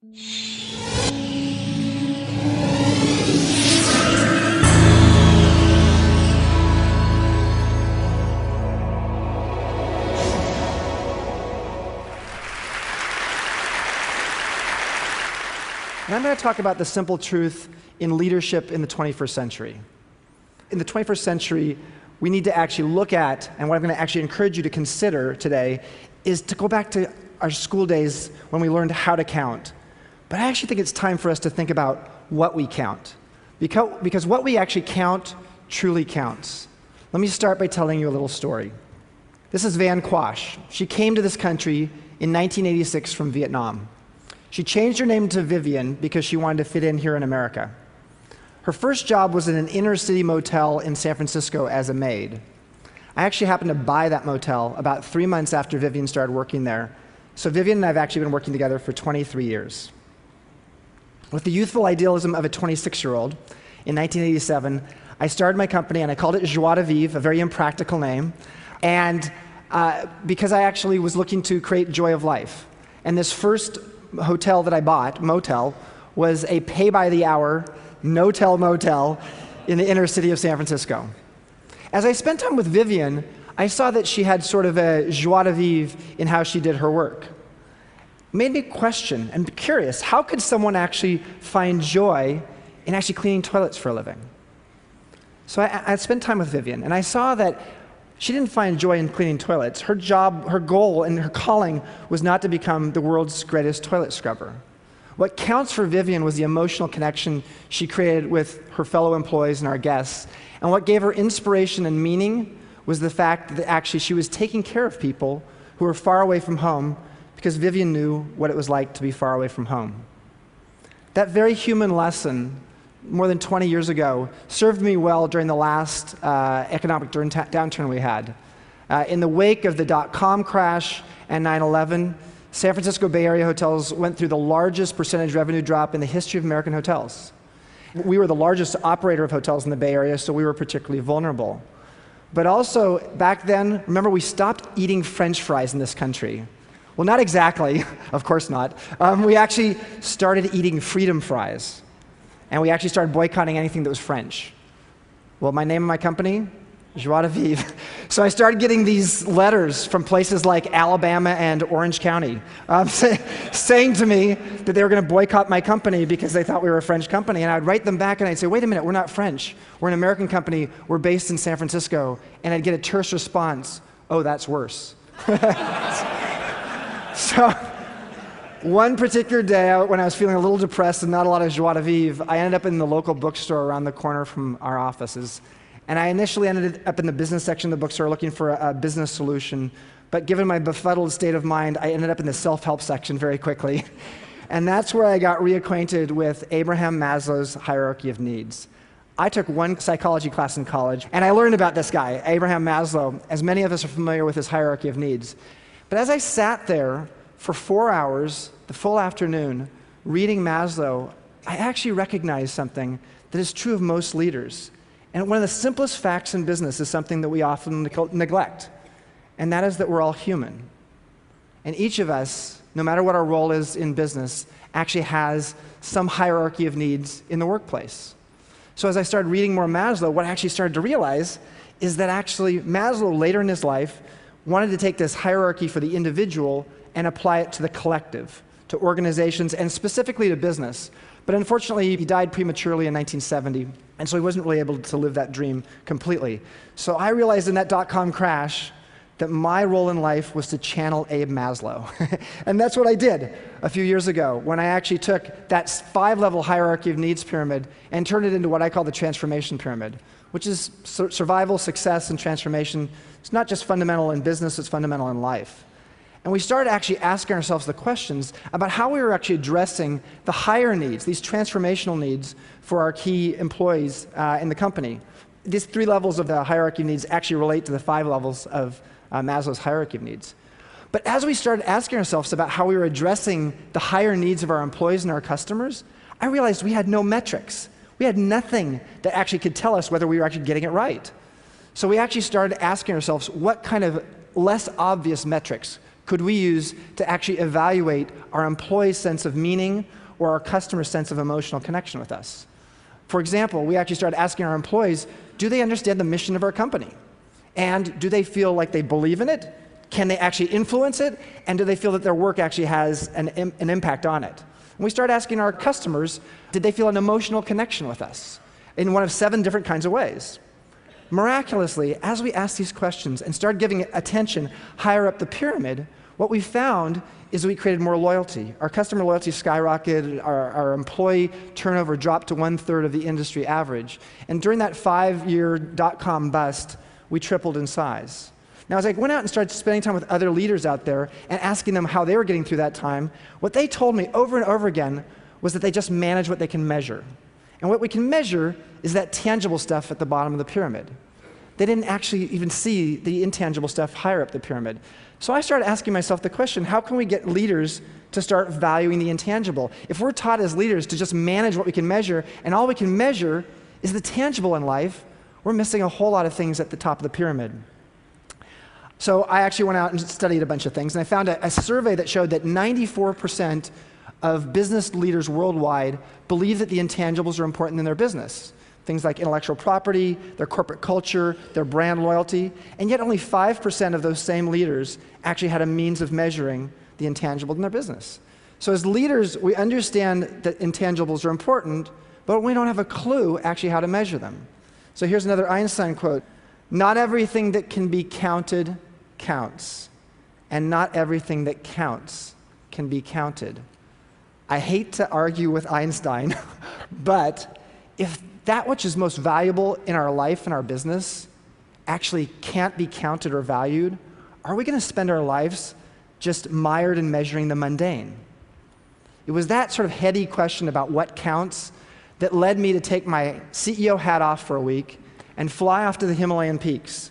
And I'm going to talk about the simple truth in leadership in the 21st century. In the 21st century, we need to actually look at, and what I'm going to actually encourage you to consider today, is to go back to our school days when we learned how to count. But I actually think it's time for us to think about what we count. Because what we actually count truly counts. Let me start by telling you a little story. This is Van Quash. She came to this country in 1986 from Vietnam. She changed her name to Vivian because she wanted to fit in here in America. Her first job was in an inner-city motel in San Francisco as a maid. I actually happened to buy that motel about 3 months after Vivian started working there. So Vivian and I have actually been working together for 23 years. With the youthful idealism of a 26-year-old, in 1987, I started my company and I called it Joie de Vivre, a very impractical name, and because I actually was looking to create joy of life. And this first hotel that I bought, motel, was a pay-by-the-hour, no-tell motel in the inner city of San Francisco. As I spent time with Vivian, I saw that she had sort of a joie de vivre in how she did her work. It made me question and be curious, how could someone actually find joy in actually cleaning toilets for a living? So I spent time with Vivian, and I saw that she didn't find joy in cleaning toilets. Her job, her goal, and her calling was not to become the world's greatest toilet scrubber. What counts for Vivian was the emotional connection she created with her fellow employees and our guests. And what gave her inspiration and meaning was the fact that actually she was taking care of people who were far away from home because Vivian knew what it was like to be far away from home. That very human lesson, more than 20 years ago, served me well during the last economic downturn we had. In the wake of the dot-com crash and 9/11, San Francisco Bay Area hotels went through the largest percentage revenue drop in the history of American hotels. We were the largest operator of hotels in the Bay Area, so we were particularly vulnerable. But also, back then, remember, we stopped eating French fries in this country. Well, not exactly, of course not. We actually started eating freedom fries. And we actually started boycotting anything that was French. Well, my name of my company, Joie de Vivre. So I started getting these letters from places like Alabama and Orange County saying to me that they were going to boycott my company because they thought we were a French company. And I'd write them back and I'd say, wait a minute, we're not French. We're an American company. We're based in San Francisco. And I'd get a terse response, oh, that's worse. So one particular day, when I was feeling a little depressed and not a lot of joie de vivre, I ended up in the local bookstore around the corner from our offices. And I initially ended up in the business section of the bookstore looking for a business solution. But given my befuddled state of mind, I ended up in the self-help section very quickly. And that's where I got reacquainted with Abraham Maslow's hierarchy of needs. I took one psychology class in college, and I learned about this guy, Abraham Maslow, as many of us are familiar with his hierarchy of needs. But as I sat there for 4 hours, the full afternoon, reading Maslow, I actually recognized something that is true of most leaders. And one of the simplest facts in business is something that we often neglect, and that is that we're all human. And each of us, no matter what our role is in business, actually has some hierarchy of needs in the workplace. So as I started reading more Maslow, what I actually started to realize is that actually Maslow, later in his life, wanted to take this hierarchy for the individual and apply it to the collective, to organizations, and specifically to business. But unfortunately, he died prematurely in 1970, and so he wasn't really able to live that dream completely. So I realized in that dot-com crash that my role in life was to channel Abe Maslow. And that's what I did a few years ago, when I actually took that 5-level hierarchy of needs pyramid and turned it into what I call the transformation pyramid, which is survival, success, and transformation. It's not just fundamental in business, it's fundamental in life. And we started actually asking ourselves the questions about how we were actually addressing the higher needs, these transformational needs for our key employees in the company. These 3 levels of the hierarchy of needs actually relate to the 5 levels of Maslow's hierarchy of needs. But as we started asking ourselves about how we were addressing the higher needs of our employees and our customers, I realized we had no metrics. We had nothing that actually could tell us whether we were actually getting it right. So we actually started asking ourselves what kind of less obvious metrics could we use to actually evaluate our employees' sense of meaning or our customers' sense of emotional connection with us? For example, we actually started asking our employees, do they understand the mission of our company? And do they feel like they believe in it? Can they actually influence it? And do they feel that their work actually has an impact on it? And we started asking our customers, did they feel an emotional connection with us in one of 7 different kinds of ways? Miraculously, as we asked these questions and started giving attention higher up the pyramid, what we found is we created more loyalty. Our customer loyalty skyrocketed, our employee turnover dropped to 1/3 of the industry average. And during that 5-year dot-com bust, we tripled in size. Now, as I went out and started spending time with other leaders out there and asking them how they were getting through that time, what they told me over and over again was that they just manage what they can measure. And what we can measure is that tangible stuff at the bottom of the pyramid. They didn't actually even see the intangible stuff higher up the pyramid. So I started asking myself the question, how can we get leaders to start valuing the intangible? If we're taught as leaders to just manage what we can measure, and all we can measure is the tangible in life, we're missing a whole lot of things at the top of the pyramid. So I actually went out and studied a bunch of things, and I found a survey that showed that 94% of business leaders worldwide believe that the intangibles are important in their business. Things like intellectual property, their corporate culture, their brand loyalty, and yet only 5% of those same leaders actually had a means of measuring the intangible in their business. So as leaders, we understand that intangibles are important, but we don't have a clue actually how to measure them. So here's another Einstein quote: "Not everything that can be counted counts, and not everything that counts can be counted." I hate to argue with Einstein, but if that which is most valuable in our life and our business actually can't be counted or valued, are we going to spend our lives just mired in measuring the mundane? It was that sort of heady question about what counts that led me to take my CEO hat off for a week and fly off to the Himalayan peaks.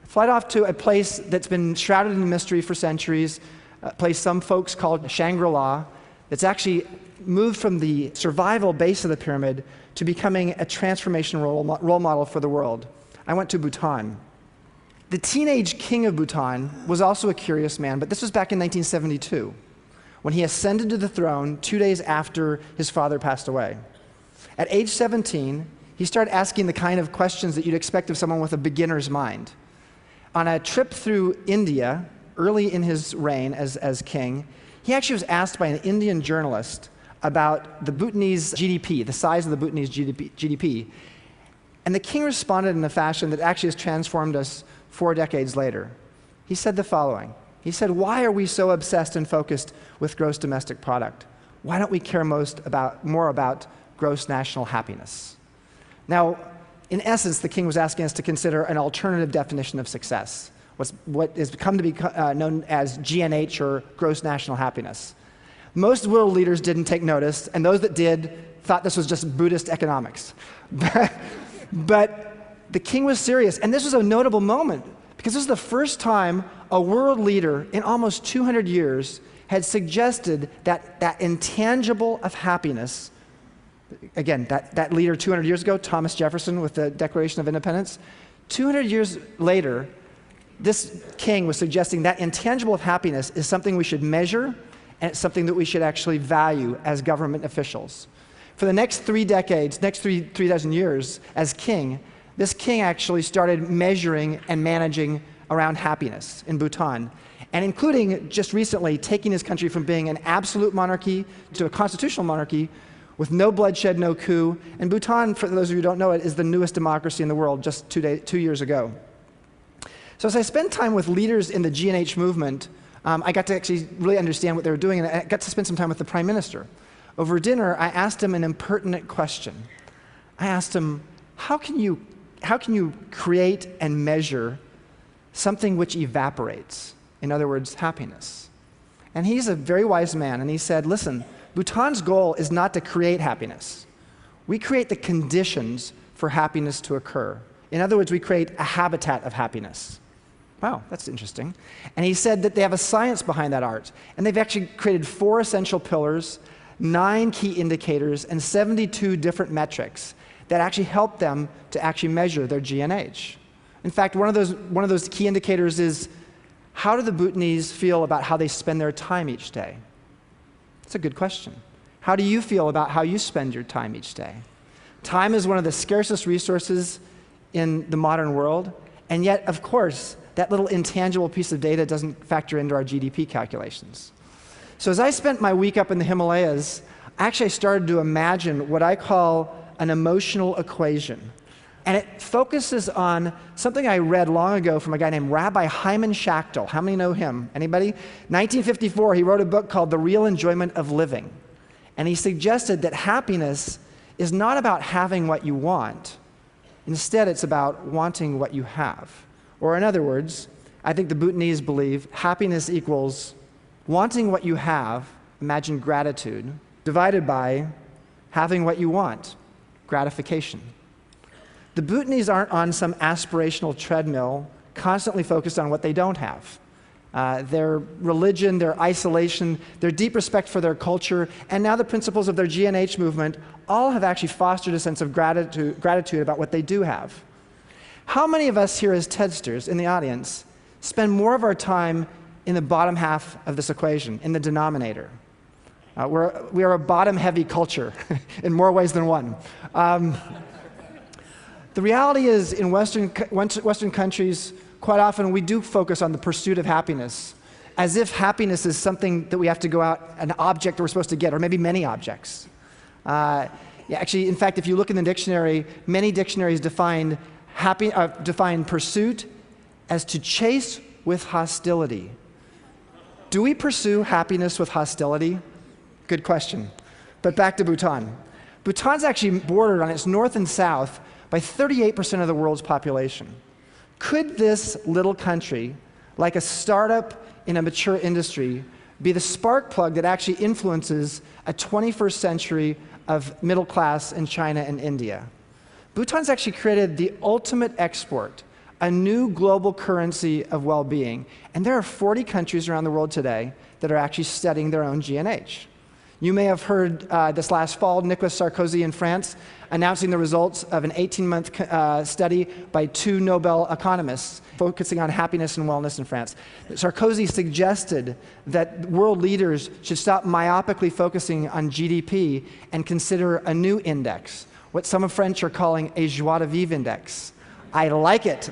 Fly off to a place that's been shrouded in mystery for centuries, a place some folks call Shangri-La. It's actually moved from the survival base of the pyramid to becoming a transformation role model for the world. I went to Bhutan. The teenage king of Bhutan was also a curious man, but this was back in 1972, when he ascended to the throne 2 days after his father passed away. At age 17, he started asking the kind of questions that you'd expect of someone with a beginner's mind. On a trip through India, early in his reign as king, he actually was asked by an Indian journalist about the Bhutanese GDP, the size of the Bhutanese GDP. And the king responded in a fashion that actually has transformed us 4 decades later. He said the following. He said, "Why are we so obsessed and focused with gross domestic product? Why don't we care more about gross national happiness?" Now, in essence, the king was asking us to consider an alternative definition of success, what has come to be known as GNH, or gross national happiness. Most world leaders didn't take notice, and those that did thought this was just Buddhist economics. But the king was serious, and this was a notable moment, because this was the first time a world leader in almost 200 years had suggested that intangible of happiness. Again, that leader 200 years ago, Thomas Jefferson, with the Declaration of Independence, 200 years later, this king was suggesting that intangible of happiness is something we should measure, and it's something that we should actually value as government officials. For the next 3 decades, next three dozen years as king, this king actually started measuring and managing around happiness in Bhutan, and including just recently taking his country from being an absolute monarchy to a constitutional monarchy with no bloodshed, no coup. And Bhutan, for those of you who don't know it, is the newest democracy in the world just 2 years ago. So as I spent time with leaders in the GNH movement, I got to actually really understand what they were doing, and I got to spend some time with the Prime Minister. Over dinner, I asked him an impertinent question. I asked him, how can you create and measure something which evaporates? In other words, happiness. And he's a very wise man, and he said, listen, Bhutan's goal is not to create happiness. We create the conditions for happiness to occur. In other words, we create a habitat of happiness. Wow, that's interesting. And he said that they have a science behind that art, and they've actually created 4 essential pillars, 9 key indicators, and 72 different metrics that actually help them to actually measure their GNH. In fact, one of those key indicators is how do the Bhutanese feel about how they spend their time each day? It's a good question. How do you feel about how you spend your time each day? Time is one of the scarcest resources in the modern world, and yet, of course, that little intangible piece of data doesn't factor into our GDP calculations. So as I spent my week up in the Himalayas, actually I started to imagine what I call an emotional equation. And it focuses on something I read long ago from a guy named Rabbi Hyman Schachtel. How many know him? Anybody? 1954, he wrote a book called The Real Enjoyment of Living. And he suggested that happiness is not about having what you want. Instead, it's about wanting what you have. Or in other words, I think the Bhutanese believe happiness equals wanting what you have, imagine gratitude, divided by having what you want, gratification. The Bhutanese aren't on some aspirational treadmill, constantly focused on what they don't have. Their religion, their isolation, their deep respect for their culture, and now the principles of their G&H movement all have actually fostered a sense of gratitude about what they do have. How many of us here as TEDsters in the audience spend more of our time in the bottom half of this equation, in the denominator? We are a bottom-heavy culture in more ways than one. The reality is, in Western countries, quite often we do focus on the pursuit of happiness, as if happiness is something that we have to go out, an object that we're supposed to get, or maybe many objects. Actually, in fact, if you look in the dictionary, many dictionaries define pursuit as to chase with hostility. Do we pursue happiness with hostility? Good question. But back to Bhutan. Bhutan's actually bordered on its north and south by 38% of the world's population. Could this little country, like a startup in a mature industry, be the spark plug that actually influences a 21st century of middle class in China and India? Bhutan's actually created the ultimate export, a new global currency of well-being. And there are 40 countries around the world today that are actually studying their own G&H. You may have heard this last fall, Nicolas Sarkozy in France announcing the results of an 18-month study by 2 Nobel economists focusing on happiness and wellness in France. Sarkozy suggested that world leaders should stop myopically focusing on GDP and consider a new index, what some of French are calling a joie de vivre index. I like it.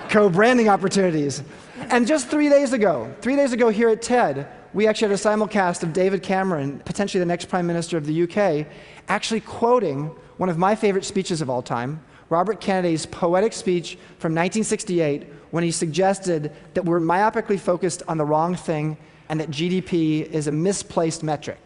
Co-branding opportunities. And just 3 days ago here at TED, we actually had a simulcast of David Cameron, potentially the next Prime Minister of the UK, actually quoting one of my favorite speeches of all time, Robert Kennedy's poetic speech from 1968, when he suggested that we're myopically focused on the wrong thing and that GDP is a misplaced metric.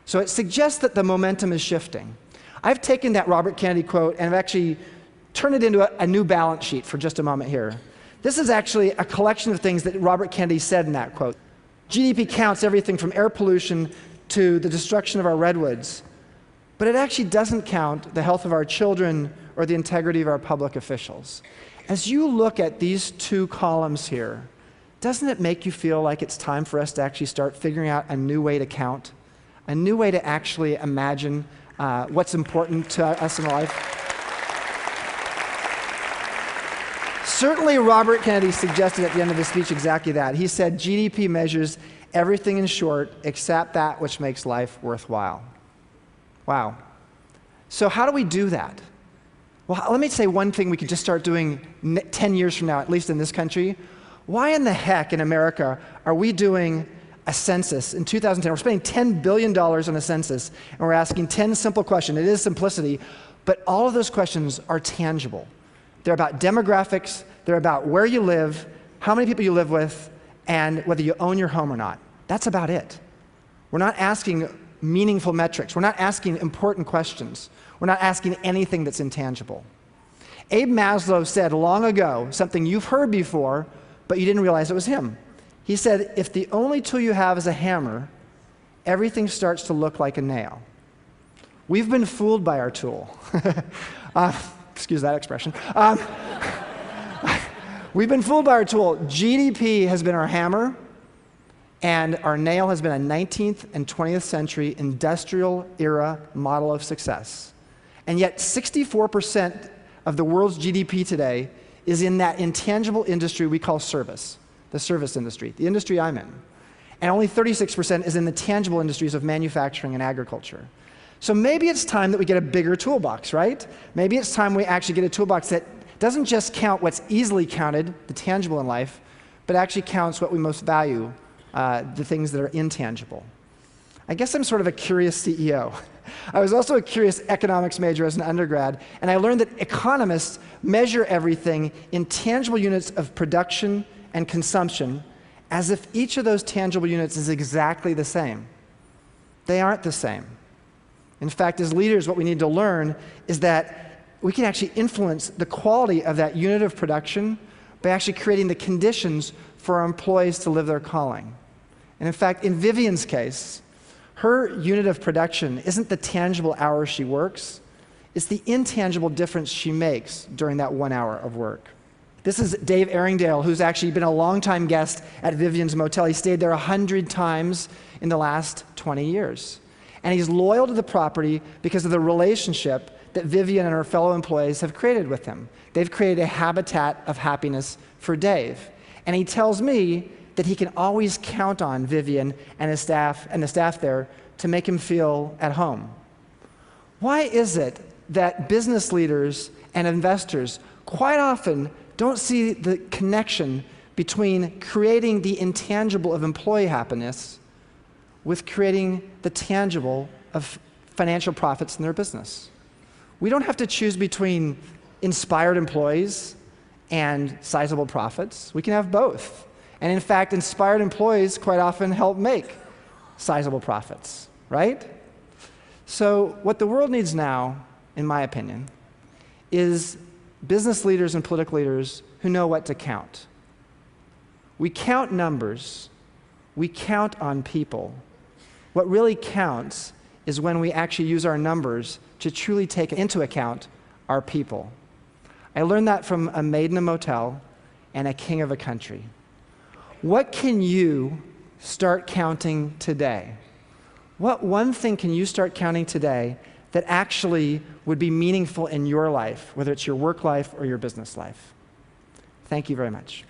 So it suggests that the momentum is shifting. I've taken that Robert Kennedy quote and I've actually turned it into a new balance sheet for just a moment here. This is actually a collection of things that Robert Kennedy said in that quote. GDP counts everything from air pollution to the destruction of our redwoods, but it actually doesn't count the health of our children or the integrity of our public officials. As you look at these 2 columns here, doesn't it make you feel like it's time for us to actually start figuring out a new way to count, a new way to actually imagine what's important to us in life? Certainly, Robert Kennedy suggested at the end of his speech exactly that. He said, GDP measures everything in short except that which makes life worthwhile. Wow. So how do we do that? Well, let me say one thing we could just start doing 10 years from now, at least in this country. Why in the heck in America are we doing a census in 2010? We're spending $10 billion on a census, and we're asking 10 simple questions. It is simplicity, but all of those questions are tangible. They're about demographics, they're about where you live, how many people you live with, and whether you own your home or not. That's about it. We're not asking meaningful metrics. We're not asking important questions. We're not asking anything that's intangible. Abe Maslow said long ago something you've heard before, but you didn't realize it was him. He said, if the only tool you have is a hammer, everything starts to look like a nail. We've been fooled by our tool. Excuse that expression. We've been fooled by our tool. GDP has been our hammer, and our nail has been a 19th and 20th century industrial era model of success. And yet 64% of the world's GDP today is in that intangible industry we call service. the service industry, the industry I'm in. And only 36% is in the tangible industries of manufacturing and agriculture. So maybe it's time that we get a bigger toolbox, right? Maybe it's time we actually get a toolbox that doesn't just count what's easily counted, the tangible in life, but actually counts what we most value, the things that are intangible. I guess I'm sort of a curious CEO. I was also a curious economics major as an undergrad, and I learned that economists measure everything in tangible units of production and consumption as if each of those tangible units is exactly the same. They aren't the same. In fact, as leaders, what we need to learn is that we can actually influence the quality of that unit of production by actually creating the conditions for our employees to live their calling. And in fact, in Vivian's case, her unit of production isn't the tangible hours she works, it's the intangible difference she makes during that 1 hour of work. This is Dave Erringdale, who's actually been a longtime guest at Vivian's Motel. He stayed there 100 times in the last 20 years. And he's loyal to the property because of the relationship that Vivian and her fellow employees have created with him. They've created a habitat of happiness for Dave. And he tells me that he can always count on Vivian and his staff and the staff there to make him feel at home. Why is it that business leaders and investors quite often don't see the connection between creating the intangible of employee happiness with creating the tangible of financial profits in their business? We don't have to choose between inspired employees and sizable profits. We can have both. And in fact, inspired employees quite often help make sizable profits, right? So what the world needs now, in my opinion, is business leaders and political leaders who know what to count. We count numbers. We count on people. What really counts is when we actually use our numbers to truly take into account our people. I learned that from a maid in a motel and a king of a country. What can you start counting today? What one thing can you start counting today that actually would be meaningful in your life, whether it's your work life or your business life? Thank you very much.